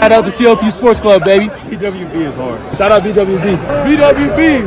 Shout out to TLP Sports Club, baby. BWB is hard. Shout out BWB. BWB,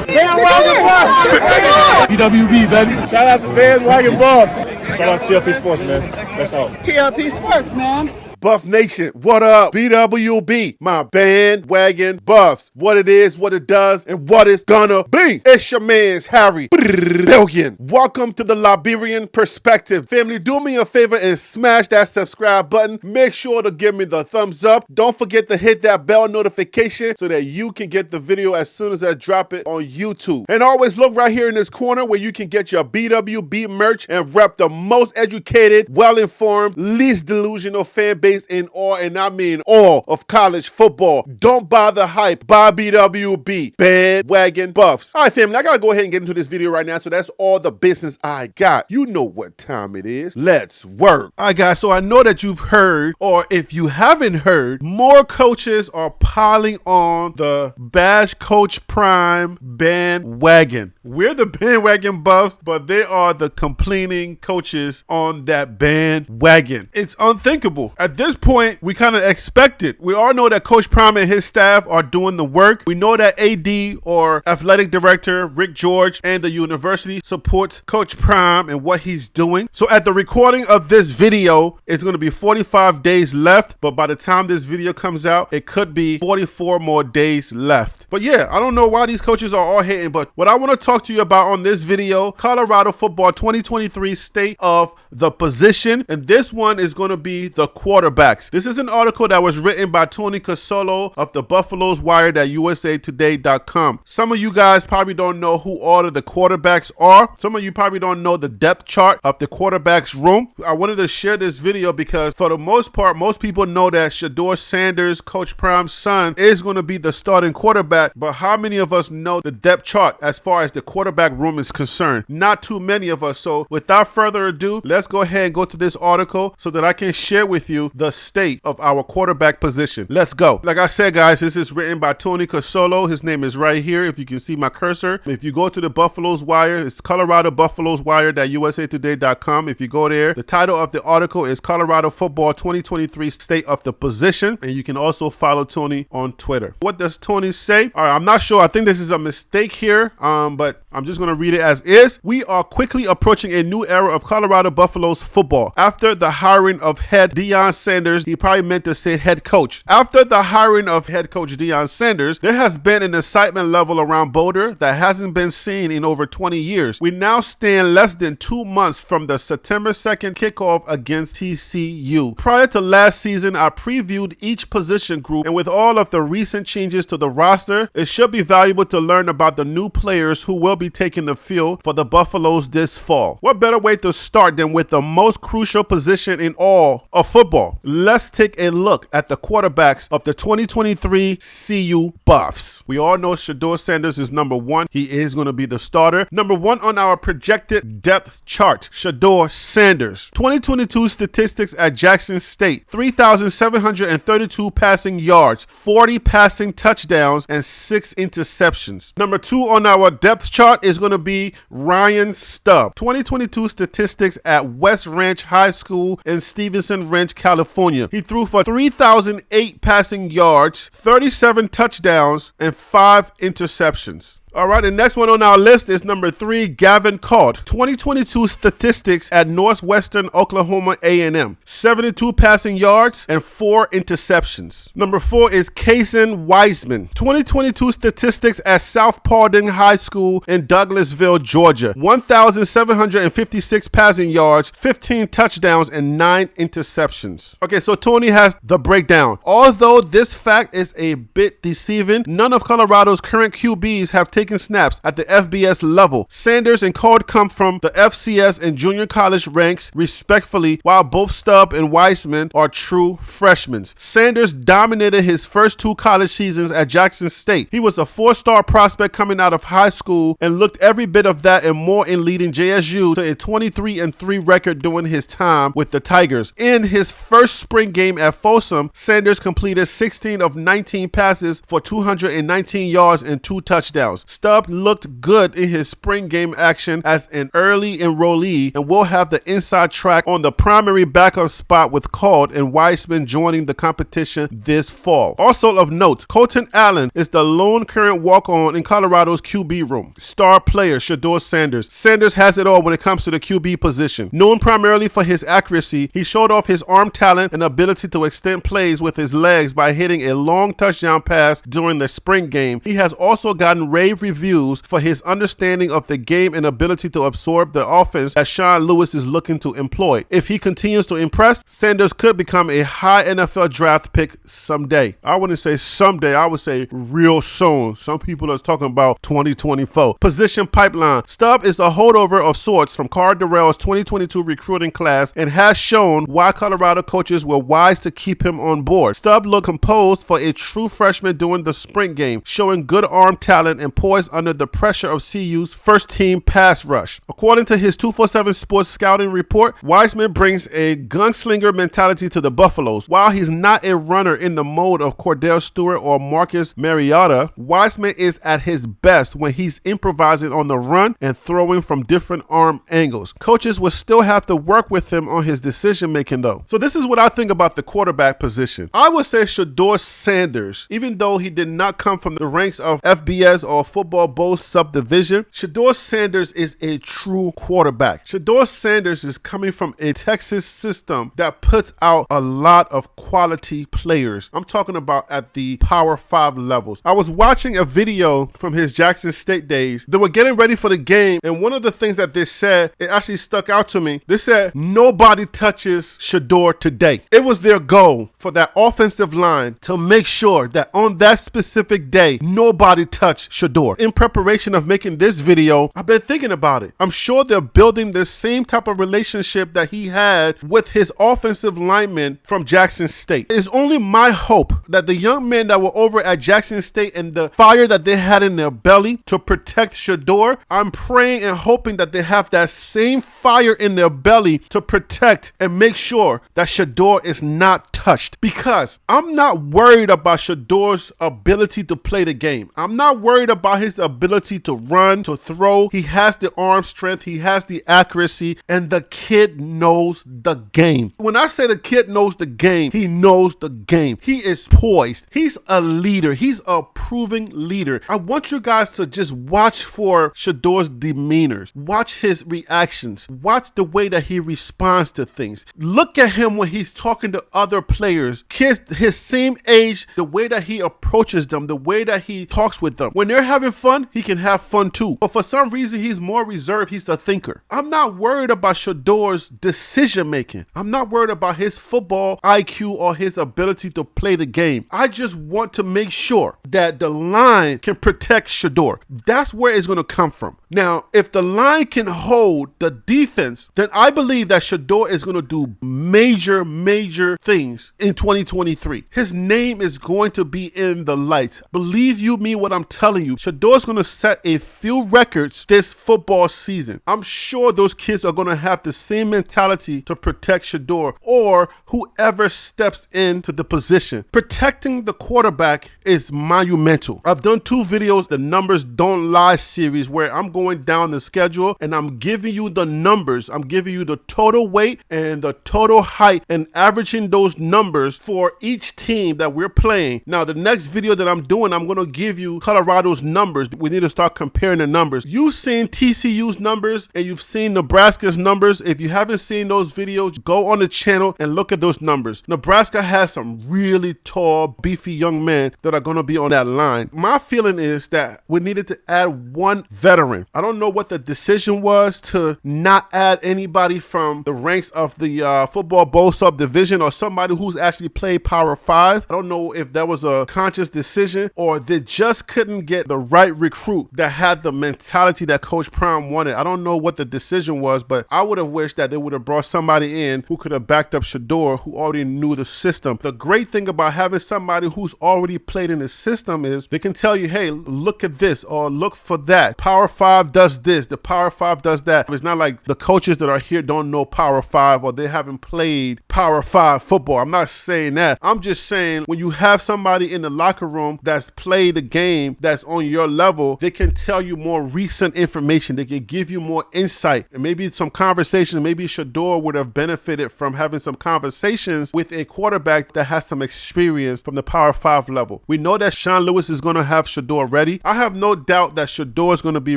bandwagon buffs. BWB, baby. Shout out to bandwagon buffs. Shout out to TLP Sports, man. Let's talk. TLP Sports, man. Buff Nation, what up? BWB, my bandwagon buffs. What it is, what it does, and what it's gonna be. It's your man's Harry Billion. Welcome to the Liberian Perspective. Family, do me a favor and smash that subscribe button. Make sure to give me the thumbs up. Don't forget to hit that bell notification so that you can get the video as soon as I drop it on YouTube. And always look right here in this corner where you can get your BWB merch and rep the most educated, well-informed, least delusional fan base in all, and I mean all, of college football. Don't buy the hype. Buy BWB. Bandwagon buffs. All right, family, I gotta go ahead and get into this video right now, so that's all the business I got. You know what time it is. Let's work. All right, guys, so I know that you've heard, or if you haven't heard, more coaches are piling on the Bash Coach Prime bandwagon. We're the bandwagon buffs, but they are the complaining coaches on that bandwagon. It's unthinkable. At this point, we kind of expect it. We all know that Coach Prime and his staff are doing the work. We know that AD, or athletic director, Rick George, and the university supports Coach Prime and what he's doing. So at the recording of this video, it's going to be 45 days left, but by the time this video comes out, it could be 44 more days left. But yeah, I don't know why these coaches are all hating, but what I want to talk to you about on this video, Colorado football 2023 state of the position, and this one is going to be the quarterbacks. This is an article that was written by Tony Cosolo of the Buffalo's Wired at usatoday.com. Some of you guys probably don't know who all of the quarterbacks are. Some of you probably don't know the depth chart of the quarterbacks room. I wanted to share this video because for the most part, most people know that Shedeur Sanders, Coach Prime's son, is going to be the starting quarterback, but how many of us know the depth chart as far as the quarterback room is concerned? Not too many of us. So without further ado, let's go ahead and go to this article so that I can share with you the state of our quarterback position. Let's go. Like I said, guys, this is written by Tony Cosolo. His name is right here. If you can see my cursor, if you go to the Buffalo's Wire, it's Colorado Buffalo's Wire at usatoday.com. If you go there, the title of the article is Colorado Football 2023 State of the Position. And you can also follow Tony on Twitter. What does Tony say? All right, I'm not sure. I think this is a mistake here, but I'm just going to read it as is. We are quickly approaching a new era of Colorado Buffaloes football. After the hiring of head Deion Sanders, he probably meant to say head coach. After the hiring of head coach Deion Sanders, there has been an excitement level around Boulder that hasn't been seen in over 20 years. We now stand less than 2 months from the September 2nd kickoff against TCU. Prior to last season, I previewed each position group, and with all of the recent changes to the roster, it should be valuable to learn about the new players who will be taking the field for the Buffaloes this fall. What better way to start than with the most crucial position in all of football? Let's take a look at the quarterbacks of the 2023 CU Buffs. We all know Shedeur Sanders is number one. He is going to be the starter. Number one on our projected depth chart, Shedeur Sanders. 2022 statistics at Jackson State: 3,732 passing yards, 40 passing touchdowns, and 6 interceptions. Number two on our depth chart is going to be Ryan Stubb. 2022 statistics at West Ranch High School in Stevenson Ranch, California. He threw for 3,008 passing yards, 37 touchdowns, and 5 interceptions. All right, the next one on our list is number 3, Gavin Card. 2022 statistics at Northwestern Oklahoma A&M. 72 passing yards and 4 interceptions. Number 4 is Kason Wiseman. 2022 statistics at South Paulding High School in Douglasville, Georgia. 1,756 passing yards, 15 touchdowns, and 9 interceptions. Okay, so Tony has the breakdown. Although this fact is a bit deceiving, none of Colorado's current QBs have taken snaps at the FBS level. Sanders and Card come from the FCS and junior college ranks respectfully, while both Stubb and Wiseman are true freshmen. Sanders dominated his first 2 college seasons at Jackson State. He was a 4-star prospect coming out of high school and looked every bit of that and more in leading JSU to a 23-3 record during his time with the Tigers. In his first spring game at Folsom, Sanders completed 16 of 19 passes for 219 yards and 2 touchdowns. Stubb looked good in his spring game action as an early enrollee and will have the inside track on the primary backup spot with Cald and Weissman joining the competition this fall. Also of note, Colton Allen is the lone current walk-on in Colorado's QB room. Star player Shedeur Sanders. Sanders has it all when it comes to the QB position. Known primarily for his accuracy, he showed off his arm talent and ability to extend plays with his legs by hitting a long touchdown pass during the spring game. He has also gotten rave reviews for his understanding of the game and ability to absorb the offense that Sean Lewis is looking to employ. If he continues to impress, Sanders could become a high NFL draft pick someday. I wouldn't say someday, I would say real soon. Some people are talking about 2024. Position pipeline. Stubb is a holdover of sorts from Carr Durrell's 2022 recruiting class and has shown why Colorado coaches were wise to keep him on board. Stubb looked composed for a true freshman during the spring game, showing good arm talent and poise under the pressure of CU's first-team pass rush. According to his 247 Sports scouting report, Weissman brings a gunslinger mentality to the Buffaloes. While he's not a runner in the mode of Cordell Stewart or Marcus Mariota, Weissman is at his best when he's improvising on the run and throwing from different arm angles. Coaches will still have to work with him on his decision making though. So this is what I think about the quarterback position. I would say Shedeur Sanders, even though he did not come from the ranks of FBS or Football Bowl subdivision, Shedeur Sanders is a true quarterback. Shedeur Sanders is coming from a Texas system that puts out a lot of quality players. I'm talking about at the Power 5 levels. I was watching a video from his Jackson State days. They were getting ready for the game, and one of the things that they said, it actually stuck out to me. They said, nobody touches Shedeur today. It was their goal for that offensive line to make sure that on that specific day, nobody touched Shedeur. In preparation of making this video, I've been thinking about it. I'm sure they're building the same type of relationship that he had with his offensive linemen from Jackson State. It's only my hope that the young men that were over at Jackson State and the fire that they had in their belly to protect Shedeur, I'm praying and hoping that they have that same fire in their belly to protect and make sure that Shedeur is not touched. Because I'm not worried about Shedeur's ability to play the game. I'm not worried about his ability to run, to throw. He has the arm strength, he has the accuracy, and the kid knows the game. When I say the kid knows the game, he knows the game. He is poised. He's a leader. He's a proving leader. I want you guys to just watch for Shedeur's demeanor. Watch his reactions. Watch the way that he responds to things. Look at him when he's talking to other players, kids his same age, the way that he approaches them, the way that he talks with them. When they're having fun, he can have fun too. But for some reason, he's more reserved. He's a thinker. I'm not worried about Shedeur's decision making. I'm not worried about his football IQ or his ability to play the game. I just want to make sure that the line can protect Shedeur. That's where it's going to come from. Now, if the line can hold the defense, then I believe that Shedeur is going to do major things in 2023. His name is going to be in the lights. Believe you me what I'm telling you. Shedeur is going to set a few records this football season. I'm sure those kids are going to have the same mentality to protect Shedeur or whoever steps into the position. Protecting the quarterback is monumental. I've done 2 videos, the Numbers Don't Lie series, where I'm going down the schedule and I'm giving you the numbers. I'm giving you the total weight and the total height and averaging those numbers for each team that we're playing. Now, the next video that I'm doing, I'm going to give you Colorado's numbers. We need to start comparing the numbers. You've seen TCU's numbers and you've seen Nebraska's numbers. If you haven't seen those videos, go on the channel and look at those numbers. Nebraska has some really tall, beefy young men that are going to be on that line. My feeling is that we needed to add one veteran. I don't know what the decision was to not add anybody from the ranks of the Football Bowl subdivision or somebody who's actually played Power 5. I don't know if that was a conscious decision or they just couldn't get the right recruit that had the mentality that Coach Prime wanted. I don't know what the decision was, but I would have wished that they would have brought somebody in who could have backed up Shedeur, who already knew the system. The great thing about having somebody who's already played in the system is they can tell you, hey, look at this or look for that. Power 5 does this, the Power 5 does that. It's not like the coaches that are here don't know Power 5 or they haven't played Power Power 5 football. I'm not saying that. I'm just saying when you have somebody in the locker room that's played the game that's on your level, they can tell you more recent information. They can give you more insight and maybe some conversations. Maybe Shador would have benefited from having some conversations with a quarterback that has some experience from the Power 5 level. We know that Sean Lewis is going to have Shador ready. I have no doubt that Shador is going to be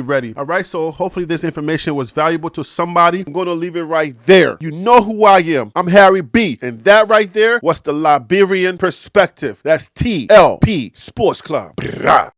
ready. All right, so hopefully this information was valuable to somebody. I'm going to leave it right there. You know who I am. I'm Harry B. And that right there was the Liberian Perspective. That's TLP Sports Club. Brah.